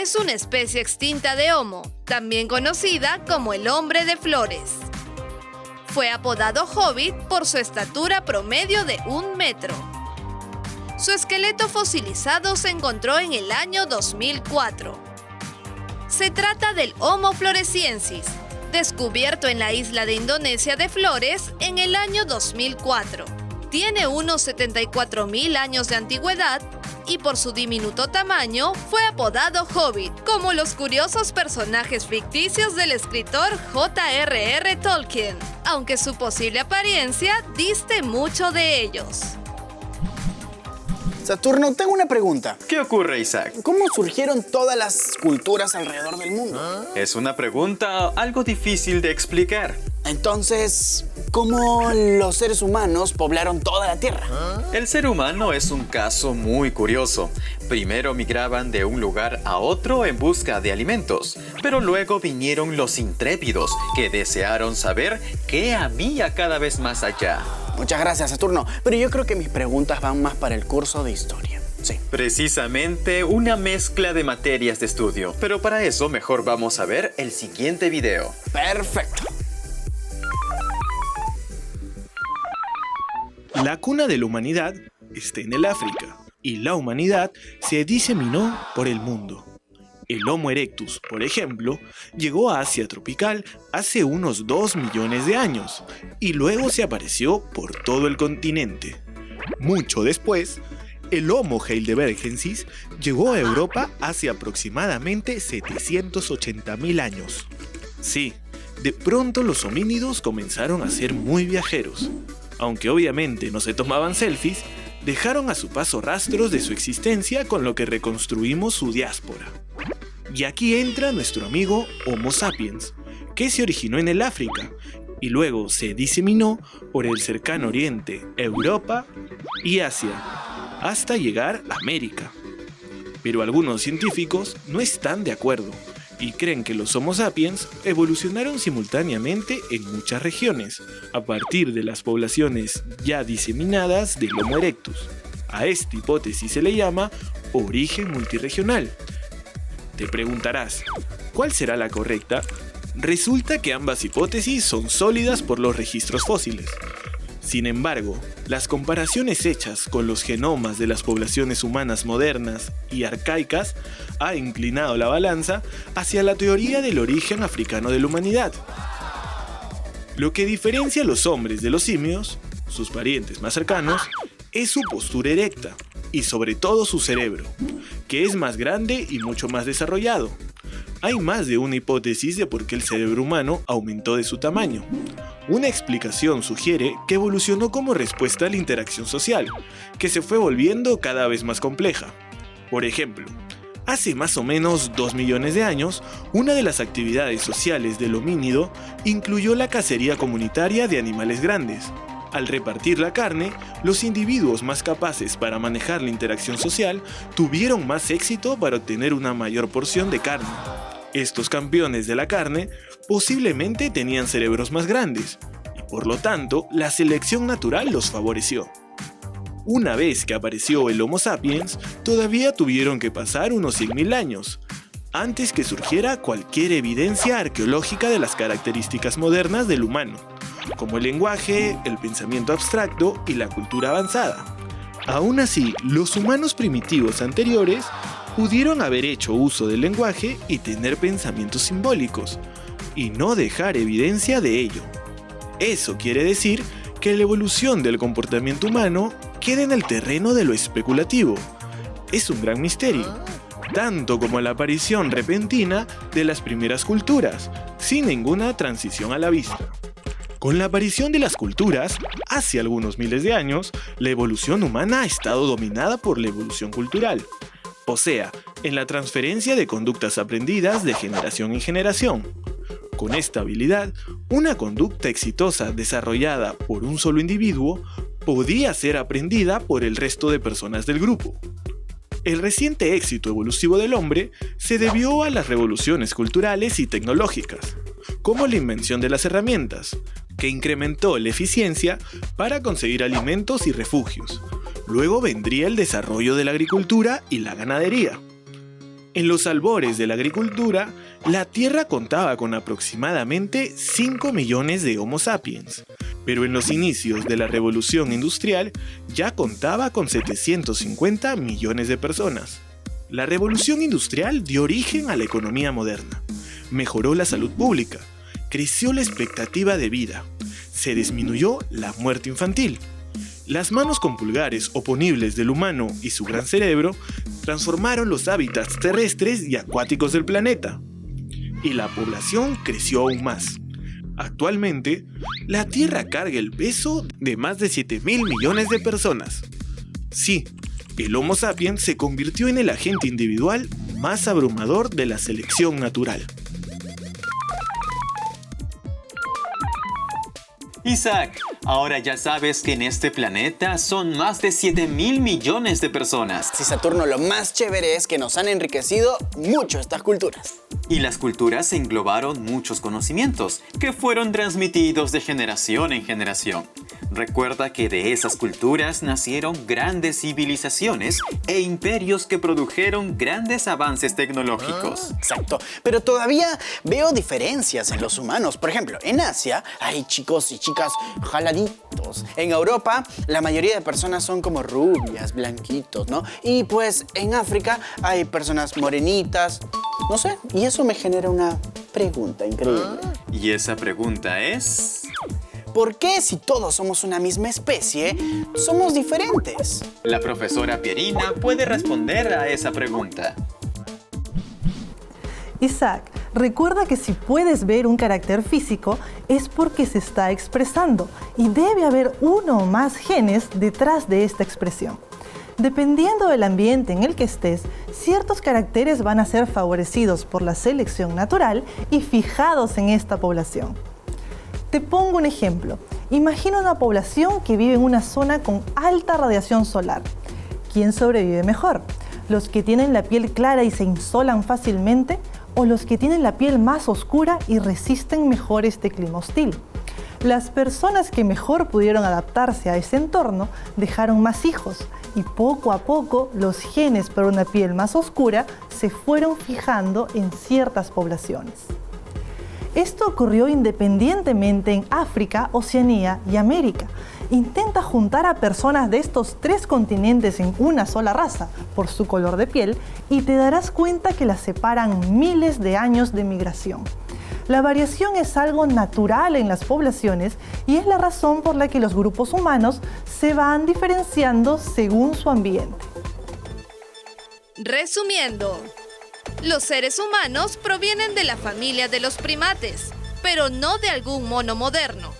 es una especie extinta de Homo, también conocida como el hombre de flores. Fue apodado Hobbit por su estatura promedio de 1 metro. Su esqueleto fosilizado se encontró en el año 2004. Se trata del Homo floresiensis, descubierto en la isla de Indonesia de Flores en el año 2004. Tiene unos 74.000 años de antigüedad y por su diminuto tamaño fue apodado Hobbit, como los curiosos personajes ficticios del escritor J.R.R. Tolkien, aunque su posible apariencia diste mucho de ellos. Saturno, tengo una pregunta. ¿Qué ocurre, Isaac? ¿Cómo surgieron todas las culturas alrededor del mundo? Es una pregunta algo difícil de explicar. Entonces, ¿cómo los seres humanos poblaron toda la Tierra? El ser humano es un caso muy curioso. Primero migraban de un lugar a otro en busca de alimentos, pero luego vinieron los intrépidos que desearon saber qué había cada vez más allá. Muchas gracias, Saturno, pero yo creo que mis preguntas van más para el curso de historia. Sí. Precisamente una mezcla de materias de estudio, pero para eso mejor vamos a ver el siguiente video. Perfecto. La cuna de la humanidad está en el África y la humanidad se diseminó por el mundo. El Homo erectus, por ejemplo, llegó a Asia tropical hace unos 2 millones de años y luego se apareció por todo el continente. Mucho después, el Homo heidelbergensis llegó a Europa hace aproximadamente 780.000 años. Sí, de pronto los homínidos comenzaron a ser muy viajeros. Aunque obviamente no se tomaban selfies, dejaron a su paso rastros de su existencia con lo que reconstruimos su diáspora. Y aquí entra nuestro amigo Homo sapiens, que se originó en el África y luego se diseminó por el cercano Oriente, Europa y Asia, hasta llegar a América. Pero algunos científicos no están de acuerdo y creen que los Homo sapiens evolucionaron simultáneamente en muchas regiones, a partir de las poblaciones ya diseminadas del Homo erectus. A esta hipótesis se le llama origen multirregional. Te preguntarás, ¿cuál será la correcta? Resulta que ambas hipótesis son sólidas por los registros fósiles. Sin embargo, las comparaciones hechas con los genomas de las poblaciones humanas modernas y arcaicas ha inclinado la balanza hacia la teoría del origen africano de la humanidad. Lo que diferencia a los hombres de los simios, sus parientes más cercanos, es su postura erecta y sobre todo su cerebro, que es más grande y mucho más desarrollado. Hay más de una hipótesis de por qué el cerebro humano aumentó de su tamaño. Una explicación sugiere que evolucionó como respuesta a la interacción social, que se fue volviendo cada vez más compleja. Por ejemplo, hace más o menos 2 millones de años, una de las actividades sociales del homínido incluyó la cacería comunitaria de animales grandes. Al repartir la carne, los individuos más capaces para manejar la interacción social tuvieron más éxito para obtener una mayor porción de carne. Estos campeones de la carne posiblemente tenían cerebros más grandes y por lo tanto la selección natural los favoreció. Una vez que apareció el Homo sapiens, todavía tuvieron que pasar unos 100.000 años antes que surgiera cualquier evidencia arqueológica de las características modernas del humano, como el lenguaje, el pensamiento abstracto y la cultura avanzada. Aún así, los humanos primitivos anteriores pudieron haber hecho uso del lenguaje y tener pensamientos simbólicos, y no dejar evidencia de ello. Eso quiere decir que la evolución del comportamiento humano queda en el terreno de lo especulativo. Es un gran misterio, tanto como la aparición repentina de las primeras culturas, sin ninguna transición a la vista. Con la aparición de las culturas, hace algunos miles de años, la evolución humana ha estado dominada por la evolución cultural. O sea, en la transferencia de conductas aprendidas de generación en generación. Con esta habilidad, una conducta exitosa desarrollada por un solo individuo podía ser aprendida por el resto de personas del grupo. El reciente éxito evolutivo del hombre se debió a las revoluciones culturales y tecnológicas, como la invención de las herramientas, que incrementó la eficiencia para conseguir alimentos y refugios. Luego vendría el desarrollo de la agricultura y la ganadería. En los albores de la agricultura, la Tierra contaba con aproximadamente 5 millones de Homo sapiens, pero en los inicios de la Revolución Industrial ya contaba con 750 millones de personas. La Revolución Industrial dio origen a la economía moderna, mejoró la salud pública, creció la expectativa de vida, se disminuyó la muerte infantil. Las manos con pulgares oponibles del humano y su gran cerebro transformaron los hábitats terrestres y acuáticos del planeta. Y la población creció aún más. Actualmente, la Tierra carga el peso de más de 7.000 millones de personas. Sí, el Homo sapiens se convirtió en el agente individual más abrumador de la selección natural. Isaac, ahora ya sabes que en este planeta son más de 7.000 millones de personas. Sí, Saturno, lo más chévere es que nos han enriquecido mucho estas culturas. Y las culturas englobaron muchos conocimientos que fueron transmitidos de generación en generación. Recuerda que de esas culturas nacieron grandes civilizaciones e imperios que produjeron grandes avances tecnológicos. Exacto, pero todavía veo diferencias en los humanos. Por ejemplo, en Asia hay chicos y chicas jaladitos. En Europa, la mayoría de personas son como rubias, blanquitos, ¿no? Y pues en África hay personas morenitas, no sé, y eso me genera una pregunta increíble. Y esa pregunta es... ¿por qué si todos somos una misma especie, somos diferentes? La profesora Pierina puede responder a esa pregunta. Isaac, recuerda que si puedes ver un carácter físico es porque se está expresando y debe haber uno o más genes detrás de esta expresión. Dependiendo del ambiente en el que estés, ciertos caracteres van a ser favorecidos por la selección natural y fijados en esta población. Te pongo un ejemplo. Imagina una población que vive en una zona con alta radiación solar. ¿Quién sobrevive mejor? ¿Los que tienen la piel clara y se insolan fácilmente? ¿O los que tienen la piel más oscura y resisten mejor este clima hostil? Las personas que mejor pudieron adaptarse a ese entorno dejaron más hijos y poco a poco los genes para una piel más oscura se fueron fijando en ciertas poblaciones. Esto ocurrió independientemente en África, Oceanía y América. Intenta juntar a personas de estos tres continentes en una sola raza por su color de piel y te darás cuenta que las separan miles de años de migración. La variación es algo natural en las poblaciones y es la razón por la que los grupos humanos se van diferenciando según su ambiente. Resumiendo, los seres humanos provienen de la familia de los primates, pero no de algún mono moderno.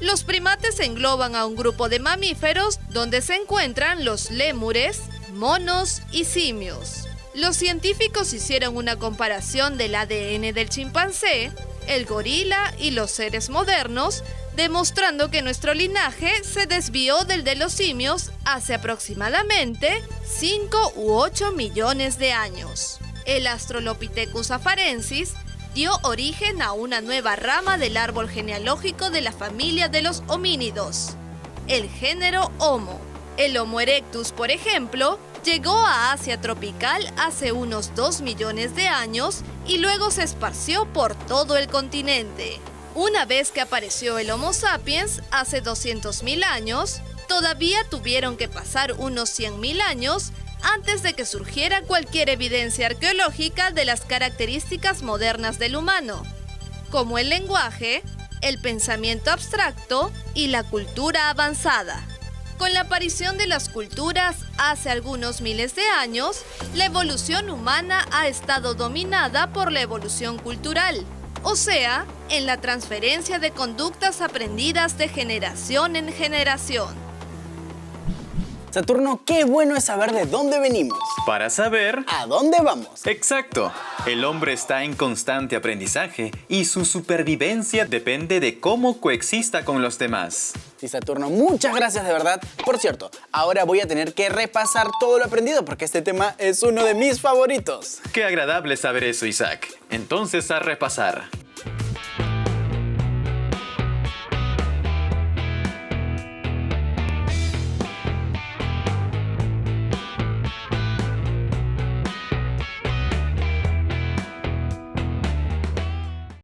Los primates engloban a un grupo de mamíferos donde se encuentran los lémures, monos y simios. Los científicos hicieron una comparación del ADN del chimpancé, el gorila y los seres modernos, demostrando que nuestro linaje se desvió del de los simios hace aproximadamente 5 u 8 millones de años. El Australopithecus afarensis dio origen a una nueva rama del árbol genealógico de la familia de los homínidos, el género Homo. El Homo erectus, por ejemplo, llegó a Asia tropical hace unos 2 millones de años y luego se esparció por todo el continente. Una vez que apareció el Homo sapiens hace 200.000 años, todavía tuvieron que pasar unos 100.000 años antes de que surgiera cualquier evidencia arqueológica de las características modernas del humano, como el lenguaje, el pensamiento abstracto y la cultura avanzada. Con la aparición de las culturas hace algunos miles de años, la evolución humana ha estado dominada por la evolución cultural, o sea, en la transferencia de conductas aprendidas de generación en generación. Saturno, qué bueno es saber de dónde venimos. Para saber... ¿a dónde vamos? Exacto. El hombre está en constante aprendizaje y su supervivencia depende de cómo coexista con los demás. Sí, Saturno, muchas gracias de verdad. Por cierto, ahora voy a tener que repasar todo lo aprendido porque este tema es uno de mis favoritos. Qué agradable saber eso, Isaac. Entonces, a repasar.